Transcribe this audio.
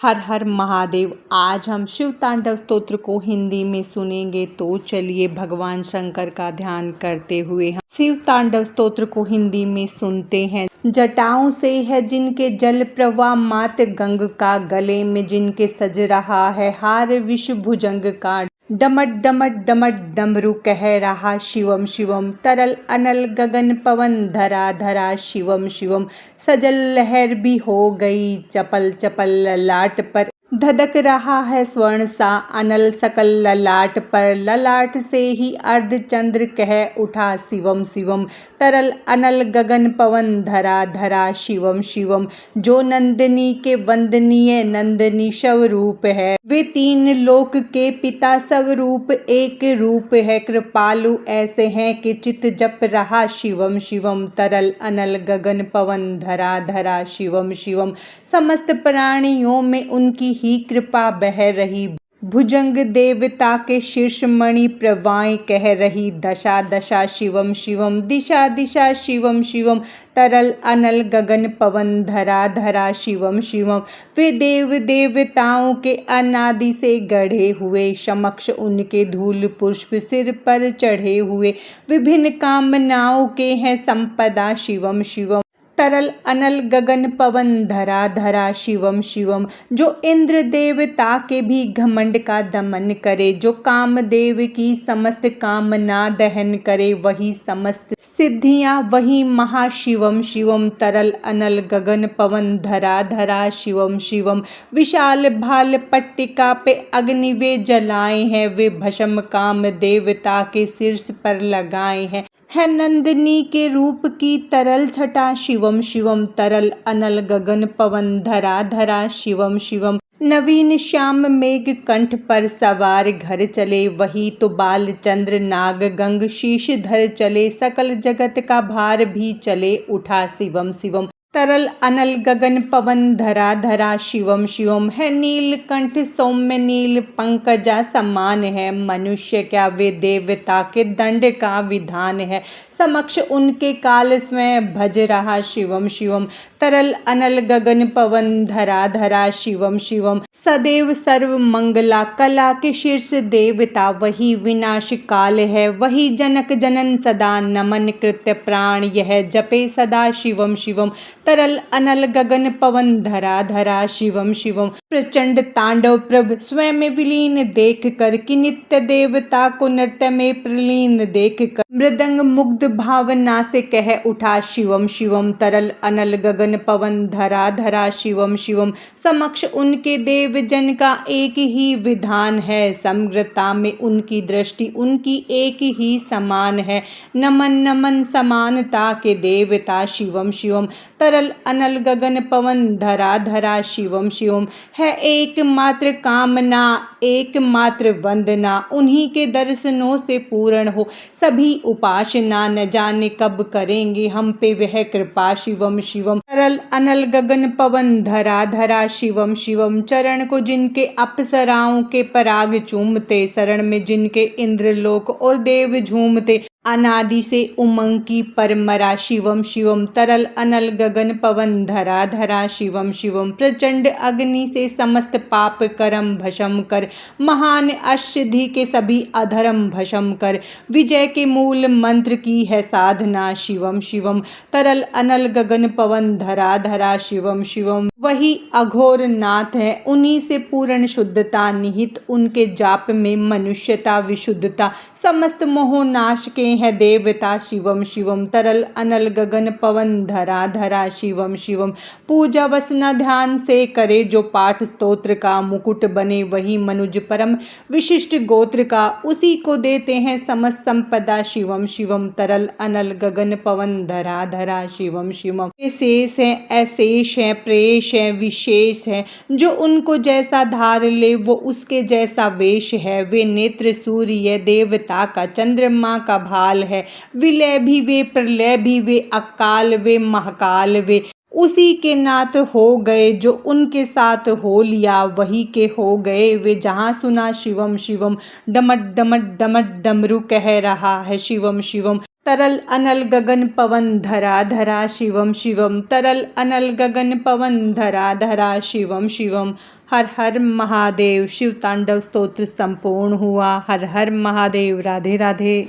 हर हर महादेव। आज हम शिव तांडव स्तोत्र को हिंदी में सुनेंगे, तो चलिए भगवान शंकर का ध्यान करते हुए हम शिव तांडव स्तोत्र को हिंदी में सुनते हैं। जटाओं से है जिनके जल प्रवाह मात गंग का, गले में जिनके सज रहा है हार विष भुजंग का, डमट डमट डमट डमरू कह रहा शिवम शिवम, तरल अनल गगन पवन धरा धरा शिवम शिवम, सजल लहर भी हो गई चपल चपल ललाट पर, धधक रहा है स्वर्ण सा अनल सकल ललाट पर, ललाट से ही अर्ध चंद्र कह उठा शिवम शिवम, तरल अनल गगन पवन धरा धरा शिवम शिवम, जो नंदिनी के वंदनीय नंदिनी स्वरूप है, वे तीन लोक के पिता स्वरूप एक रूप है, कृपालु ऐसे हैं कि चित जप रहा शिवम शिवम, तरल अनल गगन पवन धरा धरा शिवम शिवम, समस्त प्राणियों में उनकी ही कृपा बह रही, भुजंग देवता के शीर्ष मणि प्रवाएं कह रही, दशा दशा शिवम शिवम, दिशा दिशा शिवम शिवम, तरल अनल गगन पवन धरा धरा शिवम शिवम, वे देव देवताओं के अनादि से गढ़े हुए, समक्ष उनके धूल पुष्प सिर पर चढ़े हुए, विभिन्न कामनाओं के हैं संपदा शिवम शिवम, तरल अनल गगन पवन धरा धरा शिवम शिवम, जो इंद्र देवता के भी घमंड का दमन करे, जो कामदेव की समस्त कामना दहन करे, वही समस्त सिद्धियां वही महाशिवम शिवम, तरल अनल गगन पवन धरा धरा शिवम शिवम, विशाल भाल पट्टिका पे अग्नि वे जलाए हैं, वे भस्म काम देवता के शीर्ष पर लगाए हैं, है नंदिनी के रूप की तरल छटा शिवम शिवम, तरल अनल गगन पवन धरा धरा शिवम शिवम, नवीन श्याम मेघ कंठ पर सवार घर चले, वही तो बाल चंद्र नाग गंग शीश धर चले, सकल जगत का भार भी चले उठा शिवम शिवम, तरल अनल गगन पवन धरा धरा शिवम शिवम, है नीलकंठ सौम्य नील पंकजा समान है, मनुष्य क्या वे देवता के दंड का विधान है, समक्ष उनके काल स्वयं भज रहा शिवम शिवम, तरल अनल गगन पवन धरा धरा शिवम शिवम, सदैव सर्व मंगला कला के शीर्ष देवता, वही विनाश काल है, वही जनक जनन सदा नमन कृत्य प्राण यह जपे सदा शिवम शिवम, तरल अनल गगन पवन धरा धरा शिवम शिवम, प्रचंड तांडव प्रभ स्वयं में विलीन देख कर, कि नित्य देवता को नृत्य में प्रलीन देख कर, मृदंग मुग्ध भावना से कह उठा शिवम शिवम, तरल अनल गगन पवन धरा धरा शिवम शिवम, समक्ष उनके देव जन का एक ही विधान है, समग्रता में उनकी दृष्टि उनकी एक ही समान है, नमन नमन समानता के देवता शिवम शिवम, तरल अनल गगन पवन धरा धरा शिवम शिवम, है एकमात्र कामना एकमात्र वंदना, उन्हीं के दर्शनों से पूर्ण हो सभी उपासना, न जाने कब करेंगे हम पे वह कृपा शिवम शिवम, तरल अनल गगन पवन धरा धरा शिवम शिवम, चरण को जिनके अप्सराओं के पराग चूमते, शरण में जिनके इंद्रलोक और देव झूमते, अनादि से उमंग की परमरा शिवम शिवम, तरल अनल गगन पवन धरा धरा शिवम शिवम, प्रचंड अग्नि से समस्त पाप करम भस्म कर, महान अष्टसिद्धि के सभी अधर्म भस्म कर, विजय के मूल मंत्र की है साधना शिवम शिवम, तरल अनल गगन पवन धरा धरा शिवम शिवम, वही अघोर नाथ है, उन्हीं से पूर्ण शुद्धता निहित, उनके जाप में मनुष्यता विशुद्धता, समस्त मोह नाश के है देवता शिवम शिवम, तरल अनल गगन पवन धरा धरा शिवम शिवम, पूजा वसना ध्यान से करे जो पाठ स्तोत्र का, मुकुट बने वही मनुज परम विशिष्ट गोत्र का, उसी को देते हैं समस्त संपदा शिवम शिवम, तरल अनल गगन पवन धरा धरा शिवम शिवम, शेष है अशेष है प्रेष है विशेष है, जो उनको जैसा धार ले वो उसके जैसा वेश है, वे नेत्र सूर्य देवता का चंद्रमा का भाल है, विलय भी वे प्रलय भी वे अकाल वे महाकाल वे, उसी के नाथ हो गए, जो उनके साथ हो लिया वही के हो गए, वे जहाँ सुना शिवम शिवम, डमट डमट डमट डमरू कह रहा है शिवम शिवम, तरल अनल गगन पवन धरा धरा शिवम शिवम, तरल अनल गगन पवन धरा धरा शिवम शिवम। हर हर महादेव। शिव तांडव स्तोत्र संपूर्ण हुआ। हर हर महादेव। राधे राधे।